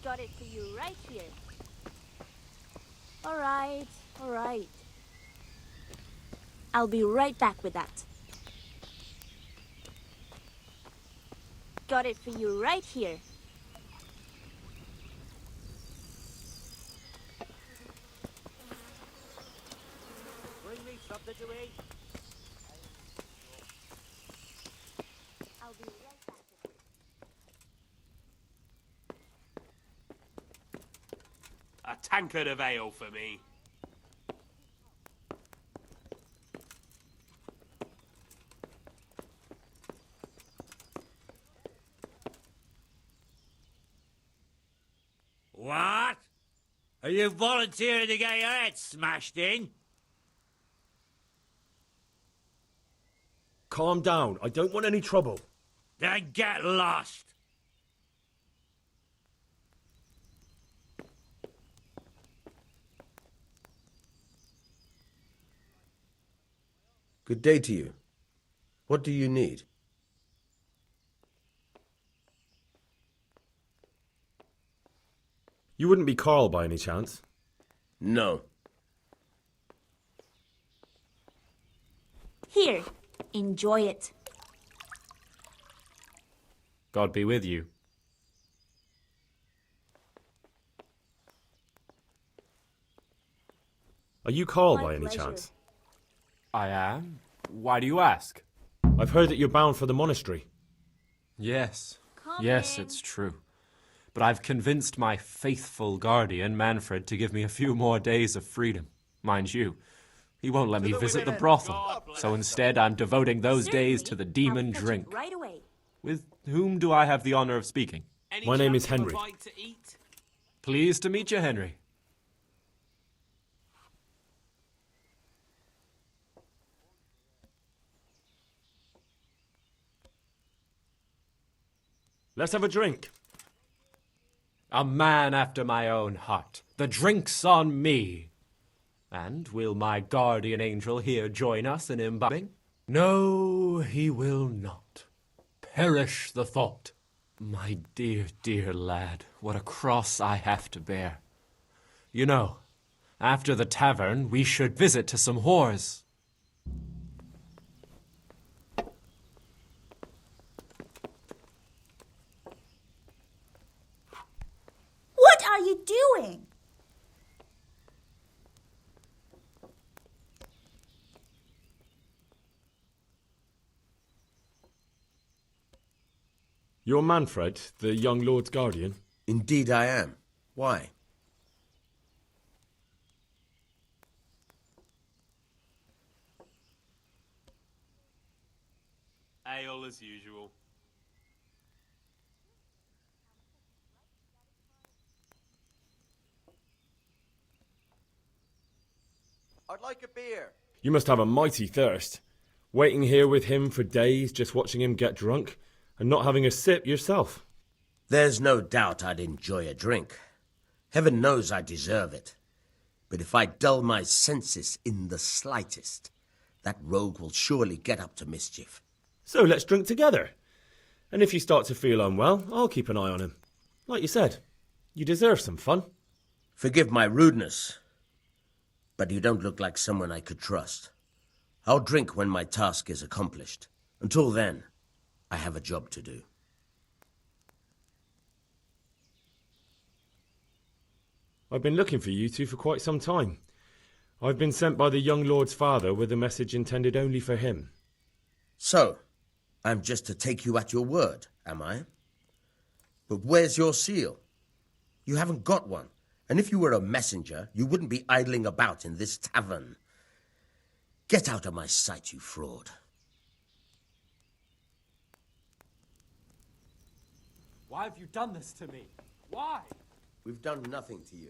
Got it for you right here. All right, all right. I'll be right back with that. Got it for you right here. Bring me something to eat. I'll be right back with it. A tankard of ale for me. What? Are you volunteering to get your head smashed in? Calm down. I don't want any trouble. Then get lost. Good day to you. What do you need? You wouldn't be Karl by any chance? No. Here, enjoy it. God be with you. Are you Karl My by any pleasure. chance? I am? Why do you ask? I've heard that you're bound for the monastery. Yes. Come Yes, in. it's true. But I've convinced my faithful guardian, Manfred, to give me a few more days of freedom. Mind you, he won't let me visit the brothel. So instead, I'm devoting those days to the demon I'll fetch it drink. right away. With whom do I have the honor of speaking? Any My name chance is of a Henry. bite to eat? Pleased to meet you, Henry. Let's have a drink. A man after my own heart. The drink's on me. And will my guardian angel here join us in imbibing? No, he will not. Perish the thought. My dear, dear lad, what a cross I have to bear. You know, after the tavern, we should visit to some whores. What are you doing? You're Manfred, the young lord's guardian. Indeed I am. Why? Ale as usual. I'd like a beer. You must have a mighty thirst. Waiting here with him for days, just watching him get drunk, and not having a sip yourself. There's no doubt I'd enjoy a drink. Heaven knows I deserve it. But if I dull my senses in the slightest, that rogue will surely get up to mischief. So let's drink together. And if you start to feel unwell, I'll keep an eye on him. Like you said, you deserve some fun. Forgive my rudeness, but you don't look like someone I could trust. I'll drink when my task is accomplished. Until then, I have a job to do. I've been looking for you two for quite some time. I've been sent by the young lord's father with a message intended only for him. So, I'm just to take you at your word, am I? But where's your seal? You haven't got one. And if you were a messenger, you wouldn't be idling about in this tavern. Get out of my sight, you fraud. Why have you done this to me? Why? We've done nothing to you.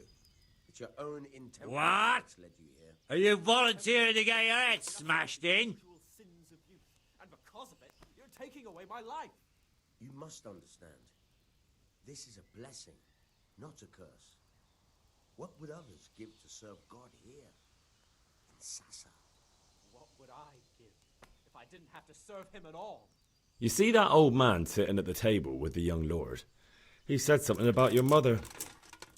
It's your own intemperance What? that's led you here. Are you volunteering to get your head smashed in? Sins of youth, and because of it, you're taking away my life. You must understand. This is a blessing, not a curse. What would others give to serve God here? In Sassa. What would I give if I didn't have to serve him at all? You see that old man sitting at the table with the young lord? He said something about your mother.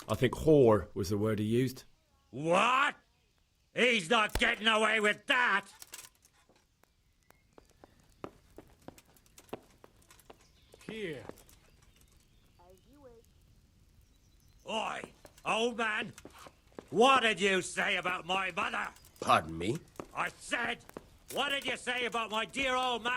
I think whore was the word he used. What? He's not getting away with that! Here. As you wish. Oi, old man! What did you say about my mother? Pardon me? I said, what did you say about my dear old ma?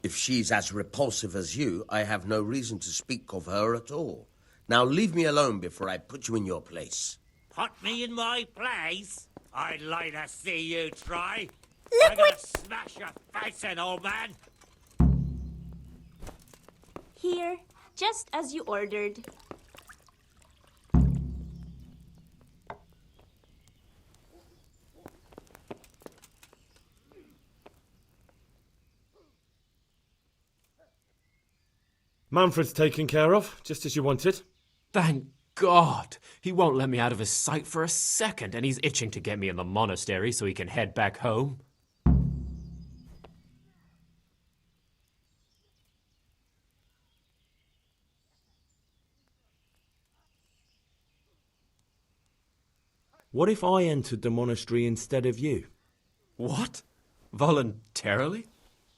If she's as repulsive as you, I have no reason to speak of her at all. Now leave me alone before I put you in your place. Put me in my place? I'd like to see you try. Look I'm gonna what... smash your face in, old man. Here, just as you ordered. Manfred's taken care of, just as you wanted. Thank God! He won't let me out of his sight for a second, and he's itching to get me in the monastery so he can head back home. What if I entered the monastery instead of you? What? Voluntarily?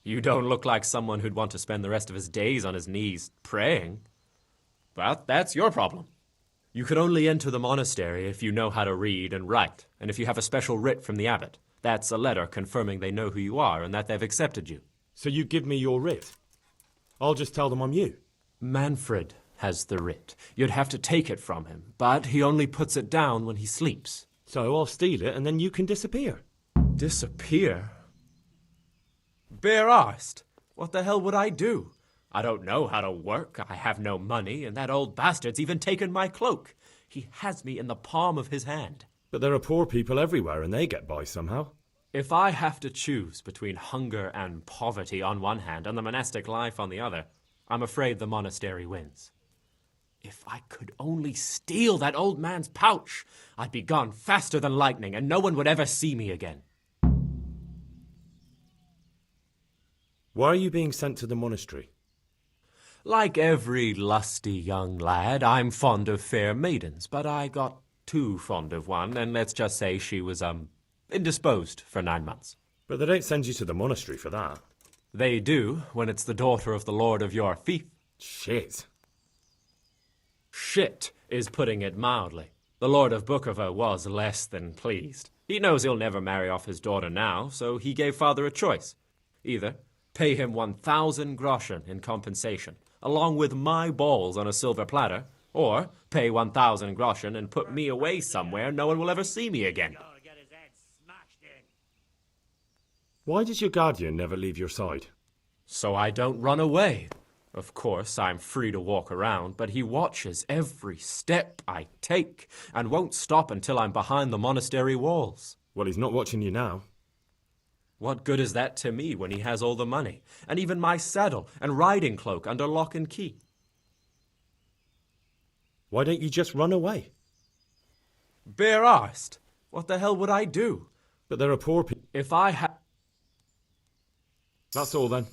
You don't look like someone who'd want to spend the rest of his days on his knees praying. But that's your problem. You can only enter the monastery if you know how to read and write, and if you have a special writ from the abbot. That's a letter confirming they know who you are and that they've accepted you. So you give me your writ? I'll just tell them I'm you. Manfred has the writ. You'd have to take it from him, but he only puts it down when he sleeps. So I'll steal it and then you can disappear. Disappear? Bare-arsed? What the hell would I do? I don't know how to work, I have no money, and that old bastard's even taken my cloak. He has me in the palm of his hand. But there are poor people everywhere and they get by somehow. If I have to choose between hunger and poverty on one hand and the monastic life on the other, I'm afraid the monastery wins. If I could only steal that old man's pouch, I'd be gone faster than lightning and no one would ever see me again. Why are you being sent to the monastery? Like every lusty young lad, I'm fond of fair maidens, but I got too fond of one, and let's just say she was, indisposed for 9 months. But they don't send you to the monastery for that. They do, when it's the daughter of the lord of your fief. Shit. Shit is putting it mildly. The Lord of Bookover was less than pleased. He knows he'll never marry off his daughter now, so he gave father a choice. Either pay him 1,000 groschen in compensation, along with my balls on a silver platter, or pay 1,000 groschen and put me away somewhere no one will ever see me again. Gotta get his head smashed in. Why does your guardian never leave your side? So I don't run away. Of course, I'm free to walk around, but he watches every step I take and won't stop until I'm behind the monastery walls. Well, he's not watching you now. What good is that to me when he has all the money, and even my saddle and riding cloak under lock and key? Why don't you just run away? Bare-arsed? What the hell would I do? But there are poor people. If I had... That's all then.